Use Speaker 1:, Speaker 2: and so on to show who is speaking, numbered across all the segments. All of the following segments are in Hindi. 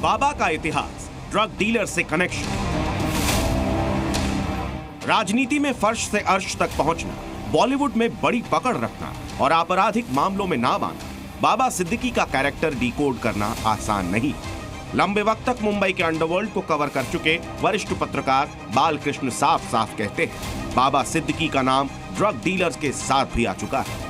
Speaker 1: बाबा का इतिहास, ड्रग डीलर से कनेक्शन, राजनीति में फर्श से अर्श तक पहुंचना, बॉलीवुड में बड़ी पकड़ रखना और आपराधिक मामलों में नाम आना, बाबा सिद्दीकी का कैरेक्टर डिकोड करना आसान नहीं। लंबे वक्त तक मुंबई के अंडरवर्ल्ड को कवर कर चुके वरिष्ठ पत्रकार बालकृष्ण साफ साफ कहते हैं, बाबा सिद्दीकी का नाम ड्रग डीलर्स के साथ भी आ चुका है।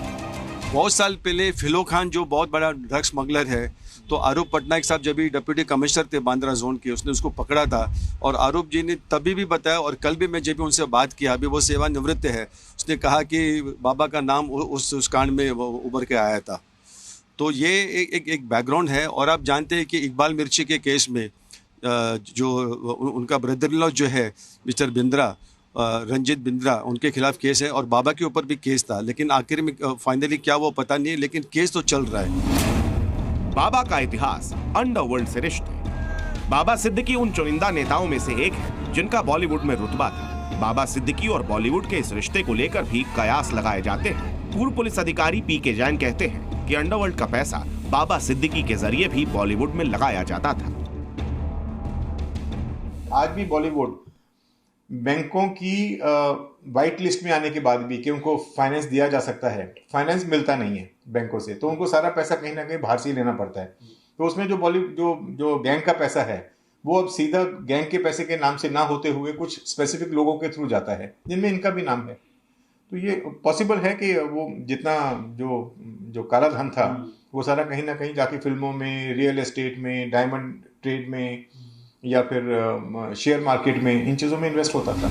Speaker 2: बहुत साल पहले फिलो खान जो बहुत बड़ा ड्रग स्मगलर है, तो आरूप पटनायक साहब जब भी डिप्यूटी कमिश्नर थे बांद्रा जोन के, उसने उसको पकड़ा था और आरूप जी ने तभी भी बताया और कल भी मैं जब भी उनसे बात किया, अभी वो सेवानिवृत्त है, उसने कहा कि बाबा का नाम उस कांड में उभर के आया था। तो ये एक बैकग्राउंड है। और आप जानते हैं कि इकबाल मिर्ची के केस में जो उनका ब्रदर इन लॉ जो है मिस्टर बिंद्रा, रंजीत बिंद्रा, उनके खिलाफ केस है और बाबा के ऊपर भी केस था, लेकिन आखिर में फाइनली क्या वो पता नहीं है, लेकिन केस तो चल रहा है।
Speaker 1: बाबा का इतिहास, अंडरवर्ल्ड से रिश्ते। बाबा सिद्दीकी उन चुनिंदा नेताओं में से एक है जिनका बॉलीवुड में रुतबा था। बाबा सिद्दीकी और बॉलीवुड के इस रिश्ते को लेकर भी कयास लगाए जाते हैं। पूर्व पुलिस अधिकारी पी.के. जैन कहते हैं कि अंडरवर्ल्ड का पैसा बाबा सिद्दीकी के जरिए भी बॉलीवुड में लगाया जाता था।
Speaker 3: आज भी बॉलीवुड बैंकों की वाइट लिस्ट में आने के बाद भी कि उनको फाइनेंस दिया जा सकता है, फाइनेंस मिलता नहीं है बैंकों से, तो उनको सारा पैसा कहीं ना कहीं बाहर से ही लेना पड़ता है। तो उसमें जो जो गैंग का पैसा है वो अब सीधा गैंग के पैसे के नाम से ना होते हुए कुछ स्पेसिफिक लोगों के थ्रू जाता है, जिनमें इनका भी नाम है। तो ये पॉसिबल है कि वो जितना जो काला धन था वो सारा कहीं ना कहीं जाके फिल्मों में, रियल एस्टेट में, डायमंड ट्रेड में या फिर शेयर मार्केट में, इन चीजों में इन्वेस्ट होता था।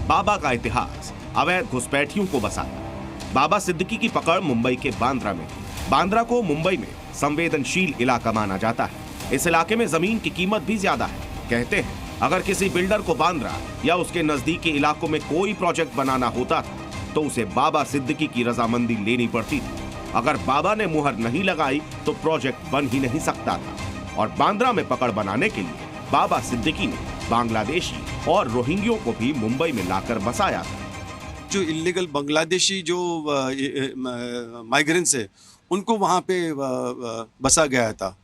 Speaker 1: बाबा का इतिहास, अवैध घुसपैठियों को बसाना। बाबा सिद्दीकी की पकड़ मुंबई के बांद्रा में थी। बांद्रा को मुंबई में संवेदनशील इलाका माना जाता है। इस इलाके में जमीन की कीमत भी ज्यादा है। कहते हैं अगर किसी बिल्डर को बांद्रा या उसके नजदीकी इलाकों में कोई प्रोजेक्ट बनाना होता था तो उसे बाबा सिद्दीकी की रजामंदी लेनी पड़ती थी। अगर बाबा ने मुहर नहीं लगाई तो प्रोजेक्ट बन ही नहीं सकता था। और बांद्रा में पकड़ बनाने के लिए बाबा सिद्दीकी ने बांग्लादेशी और रोहिंग्यों को भी मुंबई में लाकर बसाया था।
Speaker 2: जो इलीगल बांग्लादेशी जो माइग्रेंट्स है उनको वहाँ पे बसा गया था।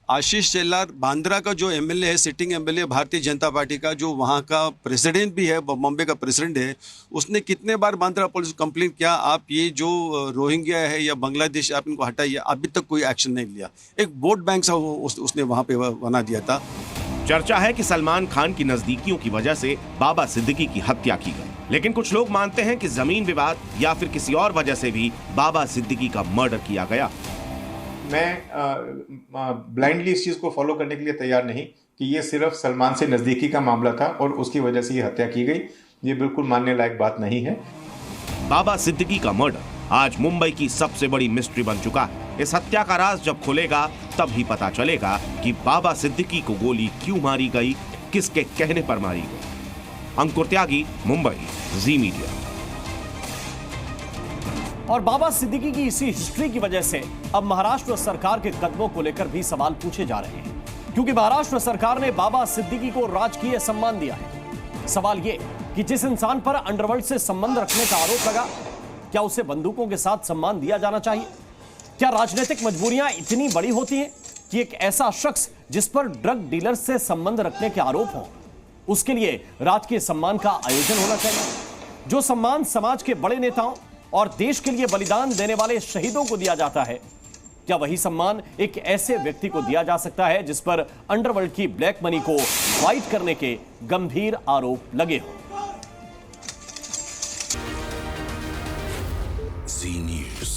Speaker 2: आशीष शेलार बांद्रा का जो एमएलए है, sitting MLA Bharatiya Janata party का, जो वहाँ का प्रेसिडेंट भी है, बॉम्बे का प्रेसिडेंट है, उसने कितने बार बांद्रा पुलिस को कंप्लेंट किया, आप ये जो रोहिंग्या है या बांग्लादेश आप इनको हटाइए, अभी तक कोई एक्शन नहीं लिया। एक वोट बैंक सा उसने वहाँ पे बना दिया था।
Speaker 1: चर्चा है कि सलमान खान की नजदीकियों की वजह से बाबा सिद्दीकी की हत्या की गई, लेकिन कुछ लोग मानते हैं कि जमीन विवाद या फिर किसी और वजह से भी बाबा सिद्दीकी का मर्डर किया गया।
Speaker 3: मैं ब्लाइंडली इस चीज को फॉलो करने के लिए तैयार नहीं कि ये सिर्फ सलमान से नजदीकी का मामला था और उसकी वजह से ये हत्या की गई। ये बिल्कुल मानने लायक बात नहीं है।
Speaker 1: बाबा सिद्दीकी का मर्डर आज मुंबई की सबसे बड़ी मिस्ट्री बन चुका है। इस हत्या का राज जब खुलेगा तब ही पता चलेगा कि बाबा सिद्दीकी को गोली क्यों मारी गई, किसके कहने पर मारी गई। अंकुर त्यागी, मुंबई, जी मीडिया।
Speaker 4: और बाबा सिद्दीकी की इसी हिस्ट्री की वजह से अब महाराष्ट्र सरकार के कदमों को लेकर भी सवाल पूछे जा रहे हैं, क्योंकि महाराष्ट्र सरकार ने बाबा सिद्दीकी को राजकीय सम्मान दिया है। सवाल यह कि जिस इंसान पर अंडरवर्ल्ड से संबंध रखने का आरोप लगा, क्या उसे बंदूकों के साथ सम्मान दिया जाना चाहिए? क्या राजनीतिक मजबूरियां इतनी बड़ी होती हैं कि एक ऐसा शख्स जिस पर ड्रग डीलर से संबंध रखने के आरोप हो, उसके लिए राजकीय सम्मान का आयोजन होना चाहिए? जो सम्मान समाज के बड़े नेताओं और देश के लिए बलिदान देने वाले शहीदों को दिया जाता है, क्या वही सम्मान एक ऐसे व्यक्ति को दिया जा सकता है जिस पर अंडरवर्ल्ड की ब्लैक मनी को वाइट करने के गंभीर आरोप लगे हों?
Speaker 5: जी न्यूज़।